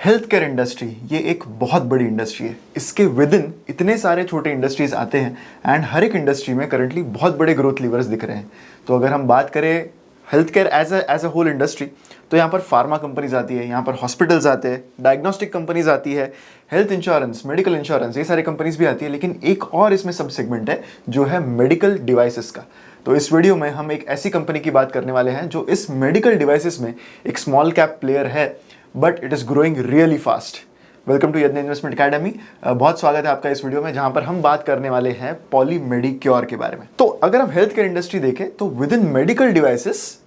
Health care industry ये एक बहुत बड़ी इंडस्ट्री है। इसके विद इन इतने सारे छोटे इंडस्ट्रीज आते हैं एंड हर एक इंडस्ट्री में करंटली बहुत बड़े ग्रोथ लीवर्स दिख रहे हैं। तो अगर हम बात करें health care as a whole industry, तो यहाँ पर फार्मा कंपनीज आती है, यहाँ पर हॉस्पिटल्स आते हैं, डायग्नोस्टिक कंपनीज आती है, हेल्थ इंश्योरेंस, मेडिकल इंश्योरेंस, ये सारी कंपनीज भी आती है। लेकिन एक और इसमें सब सेगमेंट है जो है मेडिकल डिवाइसेस का। तो इस वीडियो में हम एक ऐसी कंपनी की बात करने वाले हैं जो इस मेडिकल डिवाइसेस में एक स्मॉल कैप प्लेयर है, but it is growing really fast. Welcome to Yagya investment academy. बहुत स्वागत है आपका इस वीडियो में, जहां पर हम बात करने वाले हैं पॉली मेडिक्योर के बारे में। तो अगर हम हेल्थ केयर इंडस्ट्री देखें तो विद इन मेडिकल डिवाइसेस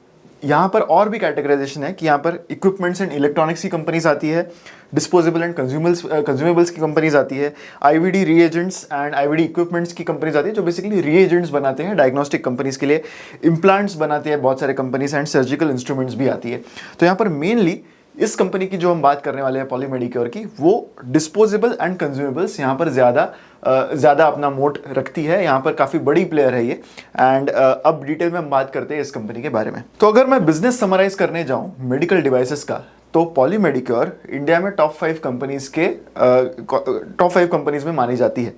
यहाँ पर और भी कैटेगराइजेशन है कि यहाँ पर इक्विपमेंट्स एंड इलेक्ट्रॉनिक्स की कंपनीज आती है, डिस्पोजेबल एंड कंज्यूमेबल्स की कंपनीज आती है, IVD reagents and IVD equipments की कंपनीज आती है जो बेसिकली रीएजेंट्स बनाते हैं डायग्नोस्टिक कंपनीज के लिए, इम्प्लांट्स बनाते हैं बहुत सारे कंपनीज एंड सर्जिकल इंस्ट्रूमेंट्स भी आती है। तो यहाँ पर मेनली इस कंपनी की जो हम बात करने वाले हैं पॉली मेडिक्योर की, वो डिस्पोजेबल एंड कंज्यूमेबल्स यहाँ पर ज़्यादा अपना मोट रखती है। यहाँ पर काफ़ी बड़ी प्लेयर है ये। एंड अब डिटेल में हम बात करते हैं इस कंपनी के बारे में। तो अगर मैं बिजनेस समराइज करने जाऊँ मेडिकल डिवाइसेस का, तो पॉली मेडिक्योर इंडिया में टॉप 5 कंपनीज में मानी जाती है।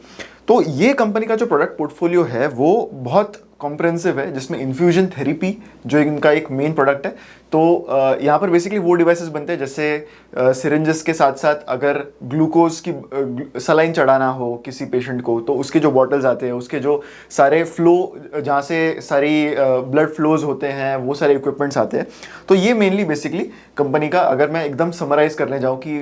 तो ये कंपनी का जो प्रोडक्ट पोर्टफोलियो है वो बहुत कॉम्प्रिहेंसिव है, जिसमें इन्फ्यूजन थेरेपी जो इनका एक मेन प्रोडक्ट है। तो यहाँ पर बेसिकली वो डिवाइसेस बनते हैं जैसे सिरिंजेस के साथ साथ अगर ग्लूकोज की सलाइन चढ़ाना हो किसी पेशेंट को, तो उसके जो बॉटल्स आते हैं, उसके जो सारे फ्लो जहाँ से सारी ब्लड फ्लोज होते हैं, वो सारे इक्विपमेंट्स आते हैं। तो ये मेनली बेसिकली कंपनी का, अगर मैं एकदम समराइज करने जाऊँ कि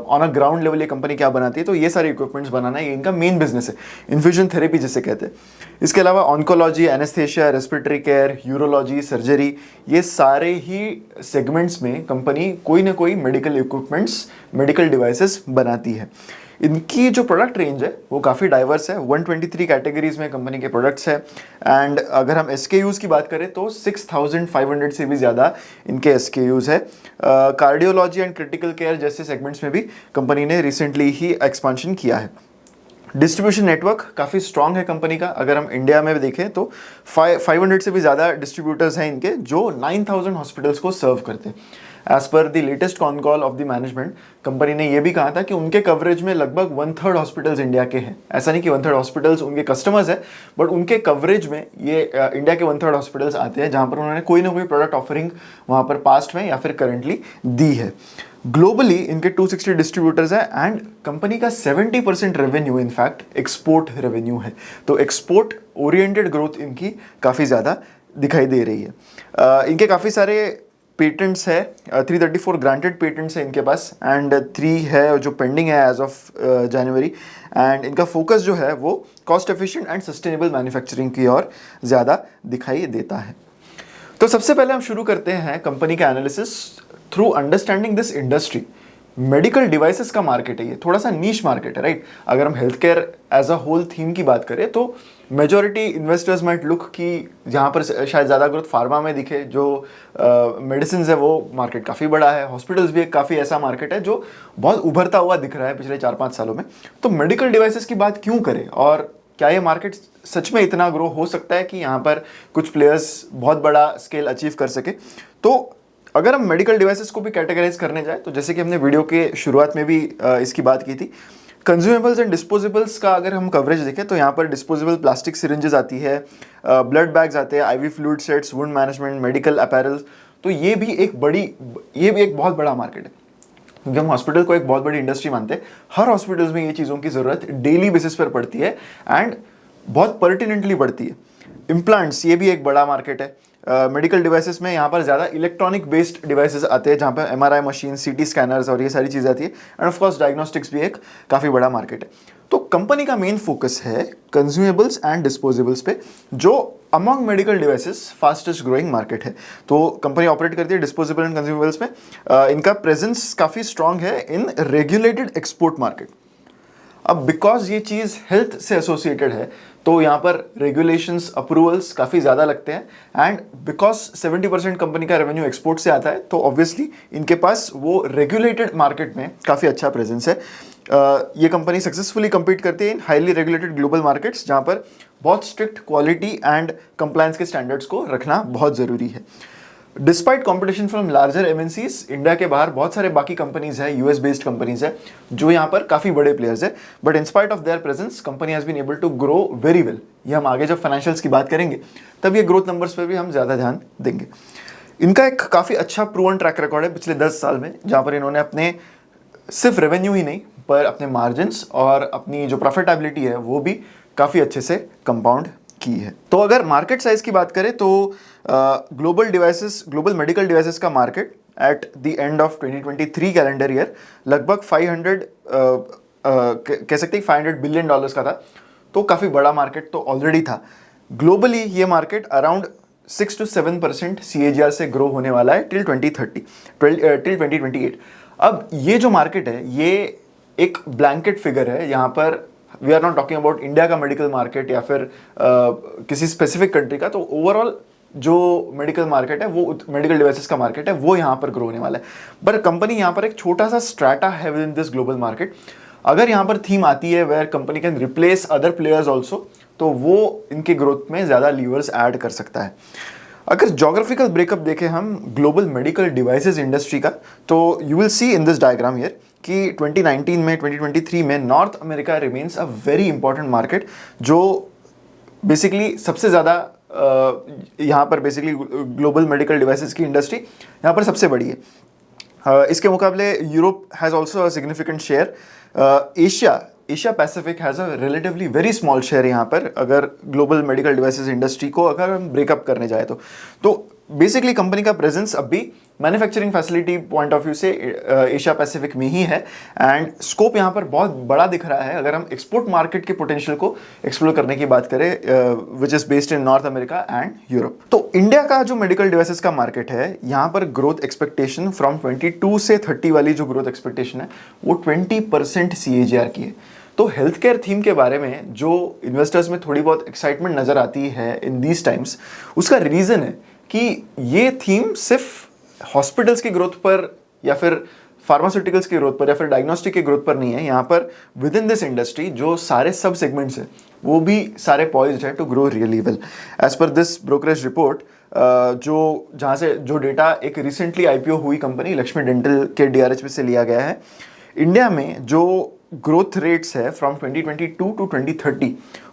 ऑन अ ग्राउंड लेवल ये कंपनी क्या बनाती है, तो ये सारे इक्विपमेंट्स बनाना ये इनका मेन बिजनेस है, इन्फ्यूजन थेरेपी जिसे कहते हैं। इसके अलावा oncology, anaesthesia, respiratory care, urology, surgery, ये सारे ही सेगमेंट्स में कंपनी कोई ना कोई मेडिकल इक्विपमेंट्स, मेडिकल डिवाइसेस बनाती है। इनकी जो प्रोडक्ट रेंज है वो काफ़ी डाइवर्स है। 123 कैटेगरीज में कंपनी के प्रोडक्ट्स है। एंड अगर हम SKUs की बात करें तो 6500 से भी ज़्यादा इनके SKUs है। कार्डियोलॉजी एंड क्रिटिकल केयर जैसे सेगमेंट्स में भी कंपनी ने रिसेंटली ही एक्सपांशन किया है। डिस्ट्रीब्यूशन नेटवर्क काफ़ी स्ट्रॉन्ग है कंपनी का। अगर हम इंडिया में देखें तो 500 से भी ज़्यादा डिस्ट्रीब्यूटर्स हैं इनके, जो 9000 हॉस्पिटल्स को सर्व करते हैं। As per the latest con call of the management, company ने यह भी कहा था कि उनके कवरेज में लगभग 1/3 हॉस्पिटल्स इंडिया के हैं। ऐसा नहीं कि 1/3 हॉस्पिटल्स उनके कस्टमर्स हैं, बट उनके कवरेज में ये इंडिया के 1/3 हॉस्पिटल्स आते हैं, जहाँ पर उन्होंने कोई ना कोई प्रोडक्ट ऑफरिंग वहाँ पर पास्ट में या फिर करंटली दी है। ग्लोबली इनके 260 डिस्ट्रीब्यूटर्स हैं एंड कंपनी का 70% रेवेन्यू इनफैक्ट एक्सपोर्ट रेवेन्यू है। तो एक्सपोर्ट ओरिएंटेड ग्रोथ इनकी काफ़ी ज़्यादा दिखाई दे रही है। इनके काफ़ी सारे पेटेंट्स है, 334 ग्रांटेड पेटेंट्स है इनके पास एंड 3 है जो पेंडिंग है एज ऑफ जनवरी। एंड इनका फोकस जो है वो cost efficient and sustainable manufacturing की ओर ज़्यादा दिखाई देता है। तो सबसे पहले हम शुरू करते हैं कंपनी का analysis through understanding this industry. Medical devices का मार्केट है, ये थोड़ा सा नीश मार्केट है, राइट। अगर हम health care as a whole theme की बात करें तो मेजॉरिटी इन्वेस्टर्स माइट लुक कि जहाँ पर शायद ज़्यादा ग्रोथ फार्मा में दिखे, जो मेडिसिन है वो मार्केट काफ़ी बड़ा है, हॉस्पिटल्स भी एक काफ़ी ऐसा मार्केट है जो बहुत उभरता हुआ दिख रहा है पिछले 4-5 सालों में। तो मेडिकल डिवाइसेस की बात क्यों करें, और क्या ये मार्केट सच में इतना ग्रो हो सकता है कि यहाँ पर कुछ प्लेयर्स बहुत बड़ा स्केल अचीव कर सके। तो अगर हम मेडिकल डिवाइसेस को भी कैटेगराइज करने जाए तो जैसे कि हमने वीडियो के शुरुआत में भी इसकी बात की थी, कंज्यूमेबल्स एंड डिस्पोजेबल्स का अगर हम कवरेज देखें तो यहाँ पर डिस्पोजेबल प्लास्टिक सिरिंजेस आती है, ब्लड बैग्स आते हैं, IV fluid sets, wound management, medical apparels. तो ये भी एक बहुत बड़ा मार्केट है, क्योंकि हम हॉस्पिटल को एक बहुत बड़ी इंडस्ट्री मानते हैं। हर हॉस्पिटल्स में ये चीज़ों की ज़रूरत डेली बेसिस पर पड़ती है एंड बहुत पर्टिनेंटली पड़ती है। इम्प्लांट्स, ये भी एक बड़ा मार्केट है। मेडिकल डिवाइसेस में यहाँ पर ज़्यादा इलेक्ट्रॉनिक बेस्ड डिवाइसेस आते हैं, जहाँ पर MRI मशीन, CT स्कैनर्स और ये सारी चीज़ें आती है। एंड ऑफ कोर्स डायग्नोस्टिक्स भी एक काफ़ी बड़ा मार्केट है। तो कंपनी का मेन फोकस है कंज्यूमेबल्स एंड डिस्पोजेबल्स पे, जो among medical devices fastest growing market है। तो कंपनी ऑपरेट करती है डिस्पोजेबल एंड कंज्यूमेबल्स में। इनका प्रेजेंस काफ़ी स्ट्रॉन्ग है इन रेगुलेटेड एक्सपोर्ट मार्केट। अब बिकॉज ये चीज़ हेल्थ से एसोसिएटेड है, तो यहाँ पर रेगुलेशंस, अप्रूवल्स काफ़ी ज़्यादा लगते हैं। एंड बिकॉज 70% कंपनी का रेवेन्यू एक्सपोर्ट से आता है, तो ऑब्वियसली इनके पास वो रेगुलेटेड मार्केट में काफ़ी अच्छा प्रेजेंस है। ये कंपनी सक्सेसफुली compete करती है इन हाईली रेगुलेटेड ग्लोबल मार्केट्स, जहाँ पर बहुत स्ट्रिक्ट क्वालिटी एंड कंप्लायंस के स्टैंडर्ड्स को रखना बहुत ज़रूरी है। Despite competition from larger MNCs, India के बाहर बहुत सारे बाकी कंपनीज है, यूएस बेस्ड कंपनीज है जो यहाँ पर काफी बड़े प्लेयर्स है, but in spite of their presence company has been able to grow very well. ये हम आगे जब फाइनेंशियल्स की बात करेंगे तब ये ग्रोथ नंबर्स पर भी हम ज्यादा ध्यान देंगे। इनका एक काफी अच्छा प्रूवन ट्रैक रिकॉर्ड है पिछले 10 साल में, जहां पर इन्होंने अपने सिर्फ रेवेन्यू ही नहीं पर अपने मार्जिन्स और अपनी जो प्रॉफिटेबिलिटी है वो भी काफी अच्छे से कंपाउंड की है। तो अगर मार्केट साइज की बात करें तो ग्लोबल मेडिकल डिवाइसेस का market at the end of 2023 calendar year लगभग 500 कह सकते हैं $500 बिलियन का था। तो काफ़ी बड़ा मार्केट तो ऑलरेडी था। ग्लोबली ये मार्केट अराउंड 6 to 7% CAGR से ग्रो होने वाला है टिल 2028। अब ये जो मार्केट है ये एक ब्लैंकेट फिगर है, यहाँ पर we are not talking about India का मेडिकल मार्केट या फिर किसी स्पेसिफिक कंट्री का। तो ओवरऑल जो मेडिकल मार्केट है वो मेडिकल डिवाइसेस का मार्केट है वो यहाँ पर ग्रो होने वाला है। पर कंपनी यहाँ पर एक छोटा सा स्ट्रैटा है within this global market. अगर यहाँ पर थीम आती है where company can replace other players also, तो वो इनके ग्रोथ में ज़्यादा लीवर्स ऐड कर सकता है। अगर जोग्राफिकल ब्रेकअप देखें हम ग्लोबल मेडिकल डिवाइसेस इंडस्ट्री का, तो you will C in this diagram here कि 2019 में 2023 में north America remains a very important market, जो बेसिकली सबसे ज़्यादा यहाँ पर बेसिकली ग्लोबल मेडिकल डिवाइसेस की इंडस्ट्री यहाँ पर सबसे बड़ी है। इसके मुकाबले Europe has also a significant share. Asia Pacific has a relatively very small share यहाँ पर, अगर ग्लोबल मेडिकल डिवाइसेस इंडस्ट्री को अगर हम ब्रेकअप करने जाए तो बेसिकली कंपनी का प्रेजेंस अब भी manufacturing facility point of view से एशिया पैसिफिक में ही है एंड स्कोप यहाँ पर बहुत बड़ा दिख रहा है अगर हम एक्सपोर्ट मार्केट के पोटेंशियल को एक्सप्लोर करने की बात करें, which is based in north America and Europe. तो इंडिया का जो मेडिकल डिवाइसेस का मार्केट है यहाँ पर ग्रोथ एक्सपेक्टेशन फ्रॉम 22 से 30 वाली जो ग्रोथ एक्सपेक्टेशन है वो 20% CAGR की है। तो हेल्थ केयर थीम के बारे में जो इन्वेस्टर्स में थोड़ी बहुत एक्साइटमेंट नजर आती है इन दीज टाइम्स, उसका रीज़न है कि ये थीम सिर्फ हॉस्पिटल्स की ग्रोथ पर या फिर फार्मास्यूटिकल्स की ग्रोथ पर या फिर डायग्नोस्टिक की ग्रोथ पर नहीं है। यहाँ पर विद इन दिस इंडस्ट्री जो सारे सब सेगमेंट्स हैं वो भी सारे पॉइज्ड है to grow really well. As per this brokerage report, जो जहाँ से जो डेटा एक रिसेंटली IPO हुई कंपनी लक्ष्मी डेंटल के DRH से लिया गया है, इंडिया में जो ग्रोथ रेट्स है फ्रॉम 2022 टू 2030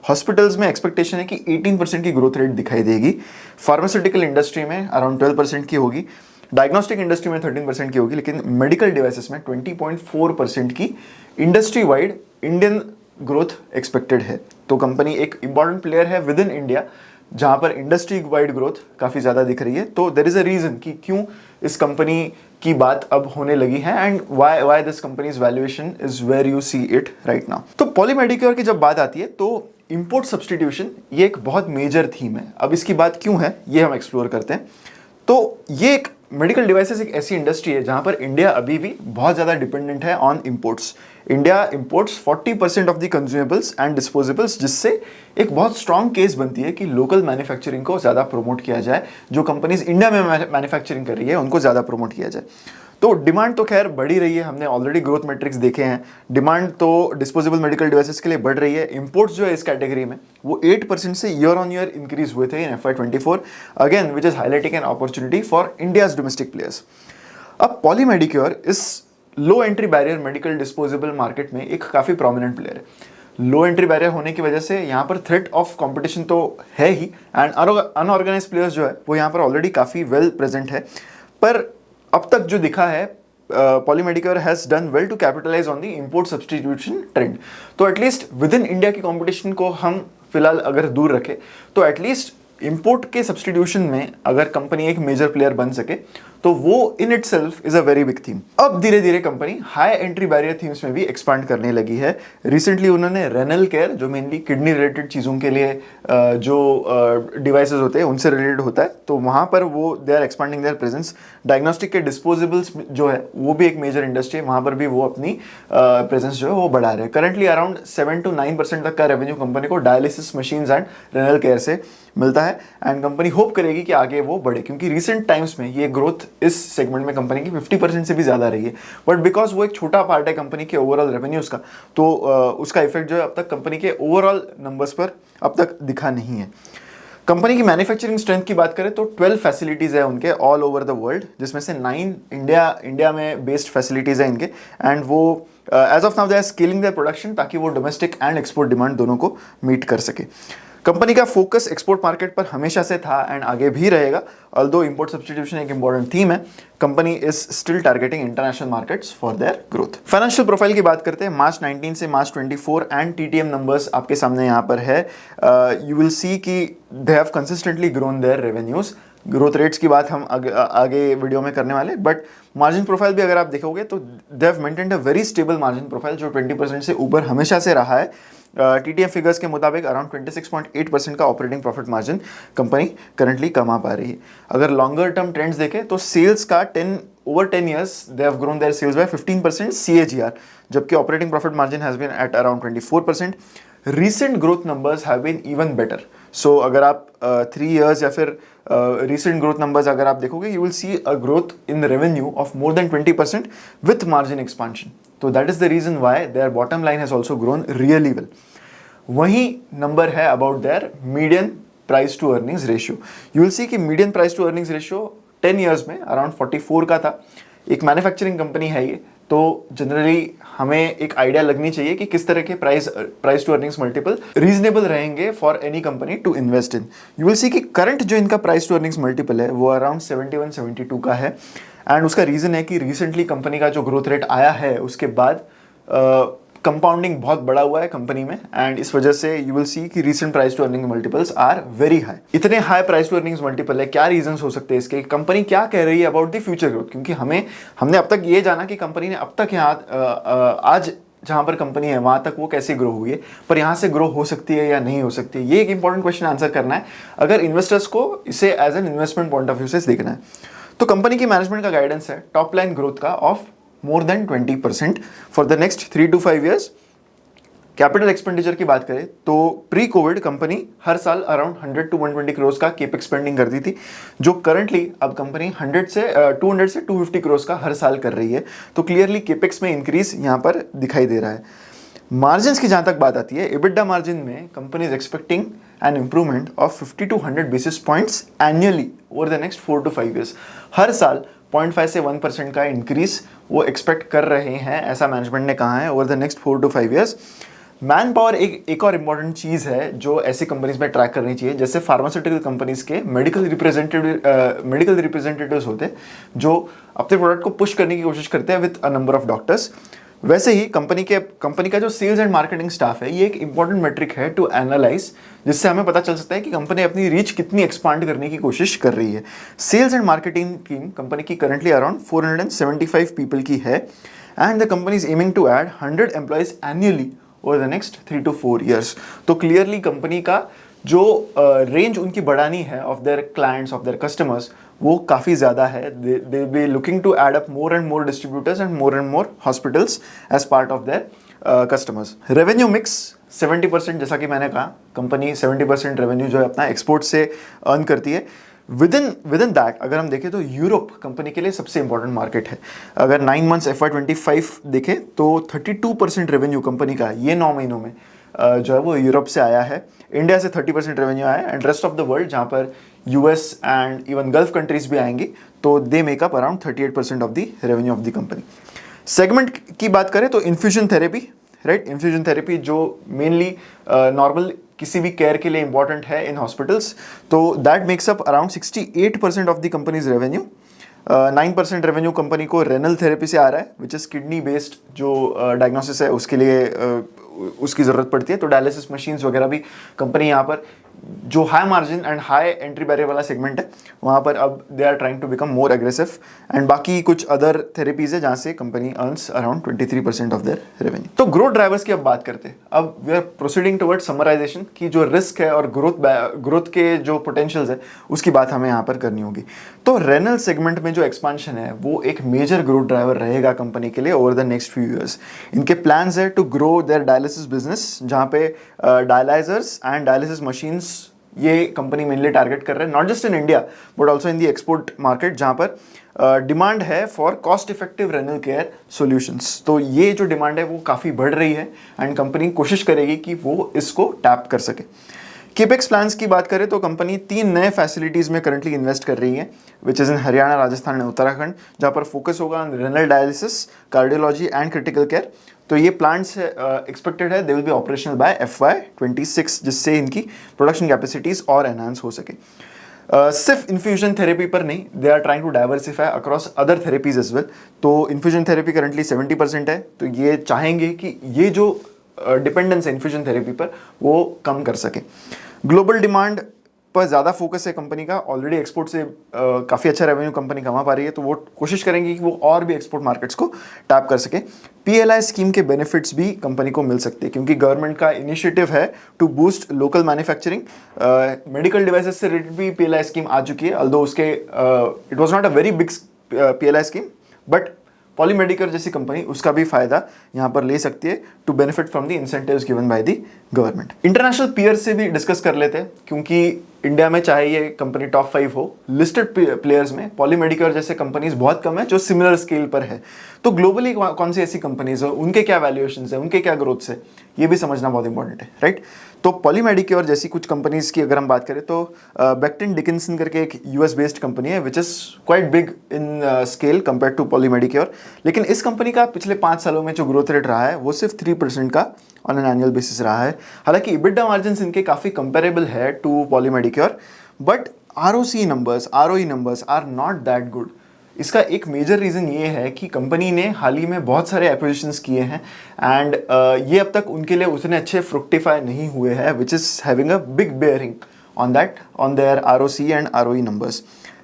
हॉस्पिटल्स में एक्सपेक्टेशन है कि 18% की ग्रोथ रेट दिखाई देगी, फार्मास्यूटिकल इंडस्ट्री में अराउंड 12% की होगी, डायग्नोस्टिक इंडस्ट्री में 13% की होगी, लेकिन मेडिकल डिवाइसेस में 20.4% की industry wide Indian growth expected है। तो कंपनी एक इंपॉर्टेंट प्लेयर है विद इन इंडिया जहां पर इंडस्ट्री वाइड ग्रोथ काफ़ी ज़्यादा दिख रही है। तो देयर इज़ अ रीज़न कि क्यों इस कंपनी की बात अब होने लगी है and why this company's valuation is where you see it right now. तो पॉलीमेडिक्योर की जब बात आती है तो इंपोर्ट सब्सटीट्यूशन ये एक बहुत मेजर थीम है। अब इसकी बात क्यों है ये हम एक्सप्लोर करते हैं। तो ये एक मेडिकल डिवाइसेस एक ऐसी इंडस्ट्री है जहां पर इंडिया अभी भी बहुत ज़्यादा डिपेंडेंट है on imports. India imports 40% of the consumables and disposables, जिससे एक बहुत स्ट्रॉन्ग केस बनती है कि लोकल मैन्युफैक्चरिंग को ज़्यादा प्रमोट किया जाए, जो कंपनीज इंडिया में मैन्युफैक्चरिंग कर रही है उनको ज़्यादा प्रमोट किया जाए। तो डिमांड तो खैर बढ़ी रही है, हमने ऑलरेडी ग्रोथ मैट्रिक्स देखे हैं। डिमांड तो डिस्पोजेबल मेडिकल डिवाइसेस के लिए बढ़ रही है। इंपोर्ट्स जो है इस कैटेगरी में वो 8% से ईयर ऑन ईयर इंक्रीज हुए थे in FY24, again which is highlighting an opportunity for India's domestic players. अब पॉलीमेडिक्योर इस low entry barrier medical disposable market में एक काफ़ी प्रोमिनेंट प्लेयर है। लो एंट्री बैरियर होने की वजह से यहाँ पर थ्रेट ऑफ कंपटीशन तो है ही एंड अनऑर्गेनाइज प्लेयर्स जो है वो यहाँ पर ऑलरेडी काफ़ी वेल प्रेजेंट है। पर अब तक जो दिखा है Polymedicure has done well to capitalise on the import substitution trend. तो एटलीस्ट विद इन इंडिया की कंपटीशन को हम फिलहाल अगर दूर रखें तो एटलीस्ट इंपोर्ट के सब्सटीट्यूशन में अगर कंपनी एक मेजर प्लेयर बन सके तो वो in itself is a very big theme. अब धीरे धीरे company high entry barrier themes में भी एक्सपांड करने लगी है। रिसेंटली उन्होंने रेनल केयर, जो मेनली किडनी रिलेटेड चीज़ों के लिए जो डिवाइसेस होते हैं उनसे रिलेटेड होता है, तो वहाँ पर वो they are expanding their presence. Diagnostic के डिस्पोजेबल्स जो है वो भी एक मेजर इंडस्ट्री है, वहाँ पर भी वो अपनी प्रेजेंस जो है वो बढ़ा रहे हैं। करंटली अराउंड 7 to 9% तक का रेवेन्यू कंपनी को dialysis machines and renal care से मिलता है एंड कंपनी होप करेगी कि आगे वो बढ़े, क्योंकि रिसेंट टाइम्स में ये ग्रोथ इस सेगमेंट में कंपनी की 50% से भी ज़्यादा रही है। बट बिकॉज वो एक छोटा पार्ट है कंपनी के ओवरऑल रेवेन्यूज़ का, तो उसका इफेक्ट जो है अब तक कंपनी के ओवरऑल नंबर्स पर अब तक दिखा नहीं है। कंपनी की मैन्युफैक्चरिंग स्ट्रेंथ की बात करें तो 12 फैसिलिटीज़ है उनके ऑल ओवर द वर्ल्ड, जिसमें से 9 इंडिया में बेस्ड फैसिलिटीज़ है इनके। एंड वो as of now they are scaling their production ताकि वो डोमेस्टिक एंड एक्सपोर्ट डिमांड दोनों को मीट कर सके। कंपनी का फोकस एक्सपोर्ट मार्केट पर हमेशा से था एंड आगे भी रहेगा। ऑल्दो इंपोर्ट सब्स्टिट्यूशन एक इंपॉर्टेंट थीम है, company is still targeting international markets for their growth. Financial profile की बात करते हैं, मार्च 19 से मार्च 24 एंड टीटीएम नंबर्स आपके सामने यहाँ पर है। यू विल सी कि they have consistently grown their revenues. Growth rates की बात हम आगे वीडियो में करने वाले, बट मार्जिन प्रोफाइल भी अगर आप देखोगे तो they have maintained a very stable margin profile जो 20% से ऊपर हमेशा से रहा है। टीटीएम फिगर्स के मुताबिक अराउंड 26.8% का operating profit margin company currently कमा पा रही है। अगर लॉन्गर टर्म ट्रेंड्स देखें तो सेल्स का over 10 years they have grown their sales by 15% CAGR, जबकि operating profit margin has been at around 24%। recent growth numbers have been even better. So अगर आप 3 years या फिर recent growth numbers अगर आप देखोगे, you will see a growth in the revenue of more than 20% with margin expansion. So that is the reason why their bottom line has also grown really well. वही number है about their median price to earnings ratio. You will see कि median price to earnings ratio 10 years में around 44 का था। एक manufacturing company है ये, तो जनरली हमें एक आइडिया लगनी चाहिए कि किस तरह के price to earnings multiple reasonable रहेंगे for any company to invest in. You will see कि करंट जो इनका प्राइस टू अर्निंग्स मल्टीपल है वो अराउंड 71-72 का है। एंड उसका रीज़न है कि रिसेंटली कंपनी का जो ग्रोथ रेट आया है उसके बाद कंपाउंडिंग बहुत बड़ा हुआ है कंपनी में, एंड इस वजह से यू विल सी कि recent price to earning multiples are very high. इतने high price to earnings multiple है, क्या रीजंस हो सकते हैं इसके, कंपनी क्या कह रही है अबाउट द फ्यूचर ग्रोथ? क्योंकि हमने अब तक ये जाना कि कंपनी ने अब तक यहाँ आज जहाँ पर कंपनी है वहाँ तक वो कैसे ग्रो हुई है, पर यहाँ से ग्रो हो सकती है या नहीं हो सकती है, ये एक इंपॉर्टेंट क्वेश्चन आंसर करना है अगर इन्वेस्टर्स को इसे as an investment point of view से देखना है। तो कंपनी की मैनेजमेंट का गाइडेंस है टॉप लाइन ग्रोथ का of more than 20% for the next 3 to 5 years। Capital expenditure की बात करें तो प्री कोविड कंपनी हर साल अराउंड 100 to 120 करोड़ का केपेक्स स्पेंडिंग करती थी, जो करंटली अब कंपनी 200 से 250 करोड़ का हर साल कर रही है। तो क्लियरली केपेक्स में इंक्रीज यहाँ पर दिखाई दे रहा है। मार्जिन की जहाँ तक बात आती है, EBITDA मार्जिन में company is expecting an improvement of 50 to 100 basis points annually over the next 4 to 5 years। हर साल 0.5 से 1% का इंक्रीज वो एक्सपेक्ट कर रहे हैं, ऐसा मैनेजमेंट ने कहा है over the next 4 to 5 years। Man power एक और इम्पॉर्टेंट चीज़ है जो ऐसी कंपनीज में ट्रैक करनी चाहिए, जैसे फार्मास्यूटिकल कंपनीज के मेडिकल रिप्रेजेंटेटिव्स होते हैं जो अपने प्रोडक्ट को पुश करने की कोशिश करते हैं with a number of doctors. वैसे ही कंपनी का जो सेल्स एंड मार्केटिंग स्टाफ है, ये एक इंपॉर्टेंट मेट्रिक है टू एनालाइज, जिससे हमें पता चल सकता है कि कंपनी अपनी रीच कितनी एक्सपांड करने की कोशिश कर रही है। Sales and marketing team company की करंटली अराउंड 475 पीपल की है, and the company is aiming to add 100 employees annually over the next 3 to 4 years। तो क्लियरली कंपनी का जो रेंज उनकी बढ़ानी है of their clients, of their customers, वो काफ़ी ज़्यादा है। They be looking to add up more and more distributors and more hospitals as part of their customers. Revenue mix 70%, जैसा कि मैंने कहा कंपनी 70% रेवेन्यू जो है अपना एक्सपोर्ट से अर्न करती है। विद इन दैट अगर हम देखें तो यूरोप कंपनी के लिए सबसे इंपॉर्टेंट मार्केट है। अगर 9 months FY25 देखें तो 32% रेवेन्यू कंपनी का ये 9 महीनों में जो है वो यूरोप से आया है। इंडिया से 30% रेवेन्यू आया है, and rest of the world जहाँ पर US and even gulf countries भी आएंगी, तो they make up around 38% of the revenue of the company. Segment की बात करें तो infusion therapy, right, infusion therapy जो मेनली नॉर्मल किसी भी केयर के लिए इंपॉर्टेंट है इन हॉस्पिटल्स, तो that makes up around 68% of the company's revenue. 9% revenue company को रेनल थेरेपी से आ रहा है, विच इज़ किडनी बेस्ड जो डायग्नोसिस है उसके लिए उसकी ज़रूरत पड़ती है। तो डायलिसिस मशीन्स वगैरह भी कंपनी यहाँ पर जो high margin and high entry barrier वाला सेगमेंट है वहाँ पर अब they are trying to become more aggressive, and बाकी कुछ अदर थेरेपीज है जहाँ से company earns around 23% of their revenue. तो ग्रोथ ड्राइवर्स की अब बात करते हैं। अब we are proceeding towards summarisation की जो रिस्क है और ग्रोथ के जो पोटेंशियल्स है उसकी बात हमें यहाँ पर करनी होगी। तो रेनल सेगमेंट में जो एक्सपांशन है वो एक मेजर ग्रोथ ड्राइवर रहेगा कंपनी के लिए over the next few years. इनके प्लान्स है to grow their dialysis business, जहाँ पे डायलाइजर्स एंड डायलिसिस मशीन्स ये कंपनी मेनली टारगेट कर रहे हैं, not just in India but also in the export market, जहाँ पर डिमांड है for cost effective renal care solutions. तो ये जो डिमांड है वो काफ़ी बढ़ रही है, एंड कंपनी कोशिश करेगी कि वो इसको टैप कर सके। केपेक्स प्लान्स की बात करें तो कंपनी 3 नए फैसिलिटीज़ में करंटली इन्वेस्ट कर रही है, which is in Haryana, Rajasthan and Uttarakhand, जहाँ पर फोकस होगा on renal dialysis, cardiology and critical care. तो ये प्लांट्स एक्सपेक्टेड है they will be operational by FY26, जिससे इनकी प्रोडक्शन कैपेसिटीज़ और एनहांस हो सके। सिर्फ इन्फ्यूजन थेरेपी पर नहीं, they are trying to diversify across other therapies as well. तो इन्फ्यूजन थेरेपी करंटली 70% है, तो ये चाहेंगे कि ये जो डिपेंडेंस है इन्फ्यूजन थेरेपी पर वो कम कर सके। ग्लोबल डिमांड पर ज़्यादा फोकस है कंपनी का, ऑलरेडी एक्सपोर्ट से काफ़ी अच्छा रेवेन्यू कंपनी कमा पा रही है, तो वो कोशिश करेंगे कि वो और भी एक्सपोर्ट मार्केट्स को टैप कर सके। PLI स्कीम के बेनिफिट्स भी कंपनी को मिल सकते हैं, क्योंकि गवर्नमेंट का इनिशिएटिव है to boost local manufacturing. Medical devices से रिलेटेड भी PLI स्कीम आ चुकी है, ऑल्दो उसके it was not a very big PLI scheme, but Polymedicure जैसी कंपनी उसका भी फायदा यहाँ पर ले सकती है to benefit from the incentives given by the government. International peers से भी डिस्कस कर लेते हैं, क्योंकि इंडिया में चाहे ये कंपनी टॉप 5 हो, लिस्टेड प्लेयर्स में पॉलीमेडिकर जैसे कंपनीज बहुत कम है जो सिमिलर स्केल पर है। तो ग्लोबली कौन सी ऐसी कंपनीज है, उनके क्या वैल्यूएशन है, उनके क्या ग्रोथ है, ये भी समझना बहुत इंपॉर्टेंट है, राइट। तो पॉलीमेडिक्योर जैसी कुछ कंपनीज की अगर हम बात करें तो बेक्टन डिकिंसन करके एक US बेस्ड कंपनी है, which is quite big in scale compare to Polymedicure. लेकिन इस कंपनी का पिछले 5 सालों में जो ग्रोथ रेट रहा है वो सिर्फ 3% का ऑन एन एनुअल बेसिस रहा है। हालांकि EBITDA मार्जिन्स इनके काफ़ी कंपेरेबल है to Polymedicure, but ROE numbers are not that good. इसका एक मेजर रीज़न ये है कि कंपनी ने हाल ही में बहुत सारे एक्विजिशंस किए हैं एंड ये अब तक उनके लिए उतने अच्छे फ्रुक्टिफाई नहीं हुए हैं, which is having a big bearing on that, on their ROC and ROE numbers.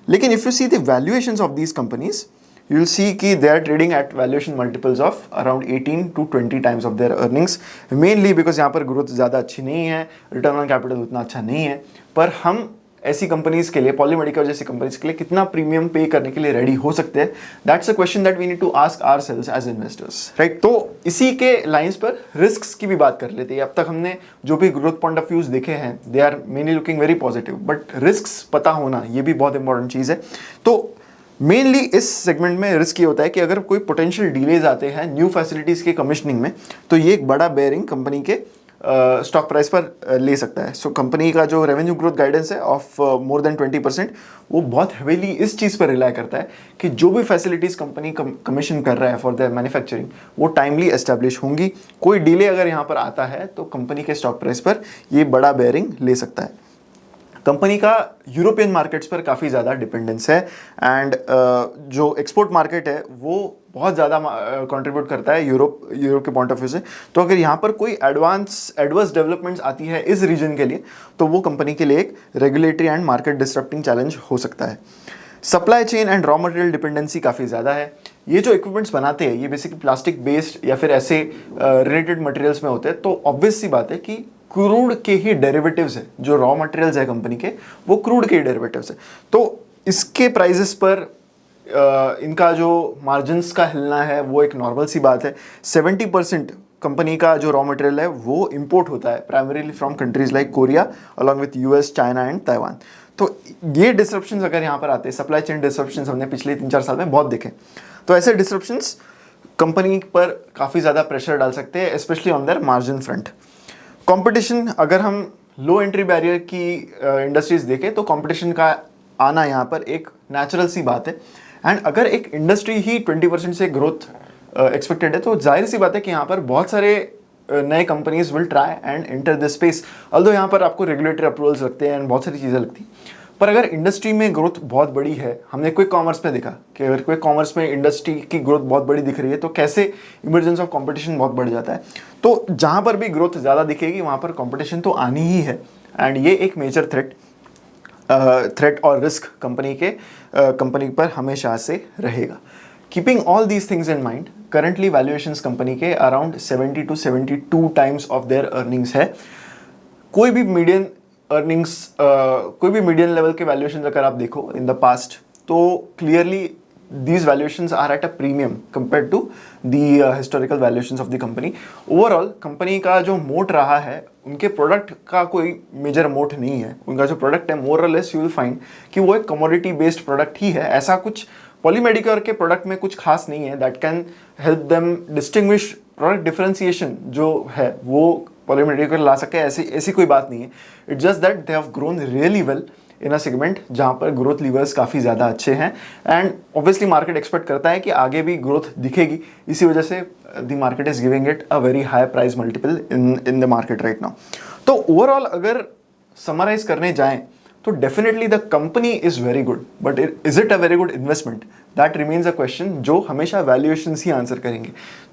लेकिन if you see the valuations of these companies, you will see कि they are trading at valuation multiples of around 18 to 20 times of their earnings, mainly because यहाँ पर growth ज़्यादा अच्छी नहीं है, return on capital उतना अच्छा नहीं है। पर हम ऐसी कंपनीज के लिए, पॉलीमेडिकल जैसी कंपनीज के लिए कितना प्रीमियम पे करने के लिए रेडी हो सकते हैं, that's a question that we need to ask ourselves as investors, right. तो इसी के लाइंस पर रिस्क्स की भी बात कर लेते हैं। अब तक हमने जो भी ग्रोथ पॉइंट ऑफ व्यूज देखे हैं, they are mainly looking very positive, but risks पता होना ये भी बहुत इंपॉर्टेंट चीज़ है। तो मेनली इस सेगमेंट में रिस्क ये होता है कि अगर कोई पोटेंशियल डिलेज आते हैं न्यू फैसिलिटीज़ के कमिश्निंग में, तो ये एक बड़ा बेयरिंग कंपनी के स्टॉक प्राइस पर ले सकता है। सो कंपनी का जो रेवेन्यू ग्रोथ गाइडेंस है ऑफ मोर देन 20%, वो बहुत हेवीली इस चीज़ पर रिलाई करता है कि जो भी फैसिलिटीज़ कंपनी कमीशन कर रहा है फॉर देयर मैन्युफैक्चरिंग, वो टाइमली एस्टैब्लिश होंगी। कोई डिले अगर यहाँ पर आता है तो कंपनी के स्टॉक प्राइस पर ये बड़ा बेयरिंग ले सकता है। कंपनी का यूरोपियन मार्केट्स पर काफ़ी ज़्यादा डिपेंडेंस है एंड जो एक्सपोर्ट मार्केट है वो बहुत ज़्यादा कंट्रीब्यूट करता है यूरोप के पॉइंट ऑफ व्यू से। तो अगर यहाँ पर कोई एडवर्स डेवलपमेंट्स आती है इस रीजन के लिए, तो वो कंपनी के लिए एक regulatory and market disturbing challenge हो सकता है। Supply chain and raw material dependency काफ़ी ज़्यादा है। ये जो इक्विपमेंट्स बनाते हैं ये बेसिकली प्लास्टिक बेस्ड या फिर ऐसे रिलेटेड मटेरियल्स में होते हैं, तो ऑब्वियस सी बात है कि क्रूड के ही डेरिवेटिव्स है, जो रॉ मटेरियल्स है कंपनी के, वो क्रूड के ही डेरिवेटिव्स है। तो इसके प्राइजेस पर इनका जो मार्जिन्स का हिलना है वो एक नॉर्मल सी बात है। 70% कंपनी का जो रॉ मटेरियल है वो इंपोर्ट होता है primarily from countries like Korea along with US, China and Taiwan. तो ये डिसरप्शंस अगर यहाँ पर आते हैं, सप्लाई चेन डिसरप्शंस हमने पिछले 3-4 साल में बहुत देखे, तो ऐसे डिसरप्शंस कंपनी पर काफ़ी ज़्यादा प्रेशर डाल सकते हैं, specially on their margin front. Competition, अगर हम लो एंट्री बैरियर की इंडस्ट्रीज देखें तो कंपटीशन का आना यहाँ पर एक नेचुरल सी बात है। एंड अगर एक इंडस्ट्री ही 20% से ग्रोथ एक्सपेक्टेड है, तो जाहिर सी बात है कि यहाँ पर बहुत सारे नए companies will try and enter this space. Although यहाँ पर आपको रेगुलेटरी अप्रूवल्स लगते हैं एंड बहुत सारी चीज़ें लगती, पर अगर इंडस्ट्री में ग्रोथ बहुत बड़ी है, हमने क्विक कॉमर्स में देखा कि अगर क्विक कॉमर्स में इंडस्ट्री की ग्रोथ बहुत बड़ी दिख रही है तो कैसे इमरजेंस ऑफ कंपटीशन बहुत बढ़ जाता है। तो जहाँ पर भी ग्रोथ ज़्यादा दिखेगी वहाँ पर कंपटीशन तो आनी ही है, एंड ये एक मेजर थ्रेट और रिस्क कंपनी पर हमेशा से रहेगा। Keeping all these things in mind, currently valuations company के around 70 to 72 times of their earnings है। कोई भी मीडियन लेवल के वैल्यूएशंस अगर आप देखो इन द पास्ट, तो clearly these valuations are at a premium compared to the historical valuations of the company. Overall company का जो मोट रहा है, उनके प्रोडक्ट का कोई मेजर मोट नहीं है। उनका जो प्रोडक्ट है मोर और लेस यू विल फाइंड कि वो एक कमोडिटी बेस्ड प्रोडक्ट ही है। ऐसा कुछ पॉलीमेडिक्योर के प्रोडक्ट में कुछ खास नहीं है that can help them distinguish. Product differentiation जो है वो पॉलीमेडिकल ला सके, ऐसी ऐसी कोई बात नहीं है। It's just that they have grown really well in a segment जहाँ पर ग्रोथ लीवर्स काफ़ी ज़्यादा अच्छे हैं, एंड ऑब्वियसली मार्केट एक्सपेक्ट करता है कि आगे भी ग्रोथ दिखेगी। इसी वजह से the market is giving it a very high price multiple in the market right now. तो ओवरऑल अगर समराइज करने जाएं तो definitely the company is very good, but is it a very good investment, that remains a question जो हमेशा valuations ही answer करेंगे।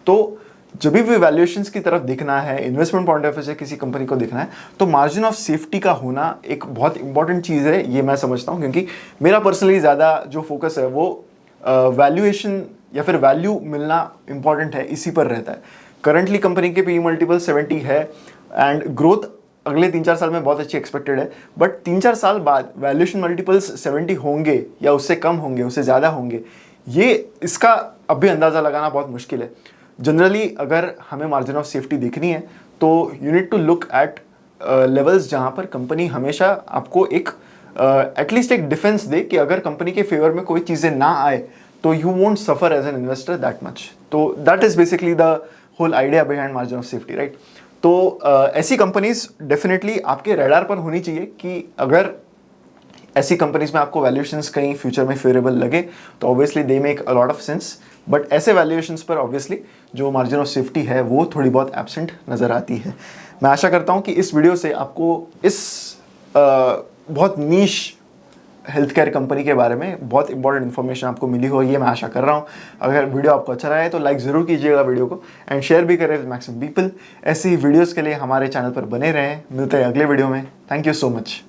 तो जब भी वैल्यूएशंस की तरफ दिखना है, इन्वेस्टमेंट पॉइंट ऑफ व्यू से किसी कंपनी को दिखना है, तो मार्जिन ऑफ सेफ्टी का होना एक बहुत इंपॉर्टेंट चीज़ है, ये मैं समझता हूँ। क्योंकि मेरा पर्सनली ज़्यादा जो फोकस है वो वैल्यूएशन या फिर वैल्यू मिलना इंपॉर्टेंट है, इसी पर रहता है। करंटली कंपनी के पी मल्टीपल 70 है एंड ग्रोथ अगले 3-4 साल में बहुत अच्छी एक्सपेक्टेड है, बट 3-4 साल बाद वैल्यूएशन मल्टीपल्स 70 होंगे या उससे कम होंगे, उससे ज़्यादा होंगे, ये इसका अभी अंदाज़ा लगाना बहुत मुश्किल है। जनरली अगर हमें मार्जिन ऑफ सेफ्टी देखनी है तो you need to look at levels जहाँ पर कंपनी हमेशा आपको एक एटलीस्ट एक डिफेंस दे कि अगर कंपनी के फेवर में कोई चीज़ें ना आए तो you won't suffer as an investor that much. तो that is basically the whole idea behind margin of safety, right. तो ऐसी कंपनीज डेफिनेटली आपके रडार पर होनी चाहिए कि अगर ऐसी कंपनीज में आपको वैल्यूएशंस कहीं फ्यूचर में फेवरेबल लगे तो obviously they make a lot of sense, but ऐसे वैल्यूएशंस पर ऑब्वियसली जो मार्जिन ऑफ सेफ्टी है वो थोड़ी बहुत एब्सेंट नज़र आती है। मैं आशा करता हूँ कि इस वीडियो से आपको इस बहुत नीश हेल्थ केयर कंपनी के बारे में बहुत इंपॉर्टेंट इन्फॉर्मेशन आपको मिली हो, ये मैं आशा कर रहा हूँ। अगर वीडियो आपको अच्छा लगा है तो लाइक ज़रूर कीजिएगा वीडियो को, एंड शेयर भी करें विद मैक्सिमम पीपल। ऐसी वीडियोज़ के लिए हमारे चैनल पर बने रहें। मिलते हैं अगले वीडियो में। Thank you so much.